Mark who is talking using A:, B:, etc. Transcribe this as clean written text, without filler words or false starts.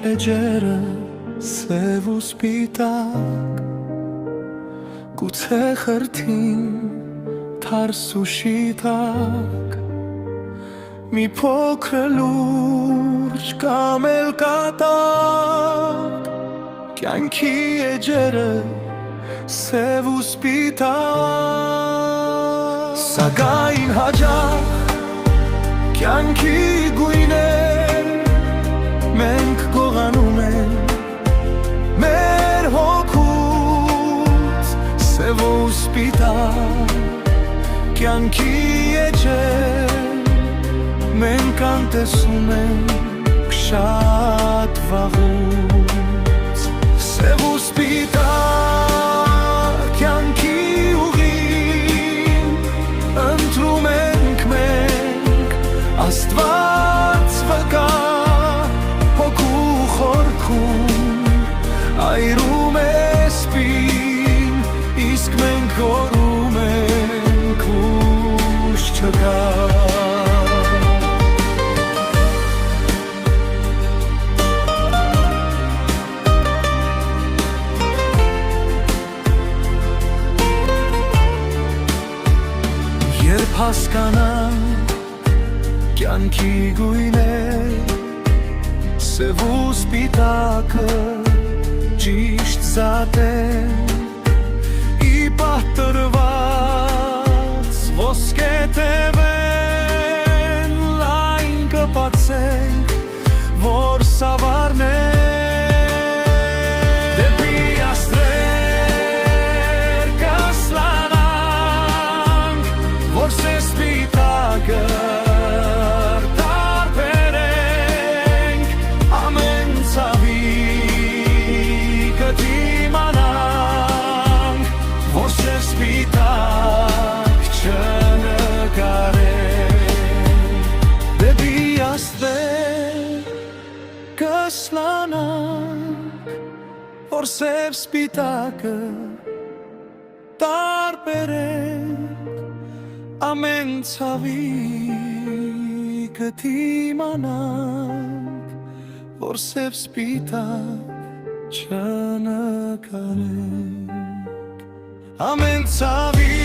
A: էջերը սև ու սպիտակ, գուցե խրթին թարսուշի տակ, մի փոքր լուրջ կամ էլ կատակ, կյանքի էջերը սև ու սպիտակ, սակայն հաճախ կյանքի գույներ մենք գողանում ենք մեր հոգուց, սև ու սպիտակ կյանքի էջեր մենք անտեսում ենք շատ վաղուց, սև ու սպիտակ կյանքի ուղին ընտրում ենք մենք, Աստված վկա հոգու խորքում, այրում է սպին, իսկ մենք հորում ենք ուշ չկա։ Երբ հասկանամ կյանքի գույներ, սև ու սպիտակը ճիշտ զատեն, ի պատրված ոսկե տևեն, լայն կպացենք, որ սավառնենք որ սև սպիտակը տարբերենք, ամեն ցավի կդիմանանք, որ սև սպիտակ չնկարենք, ամեն ցավի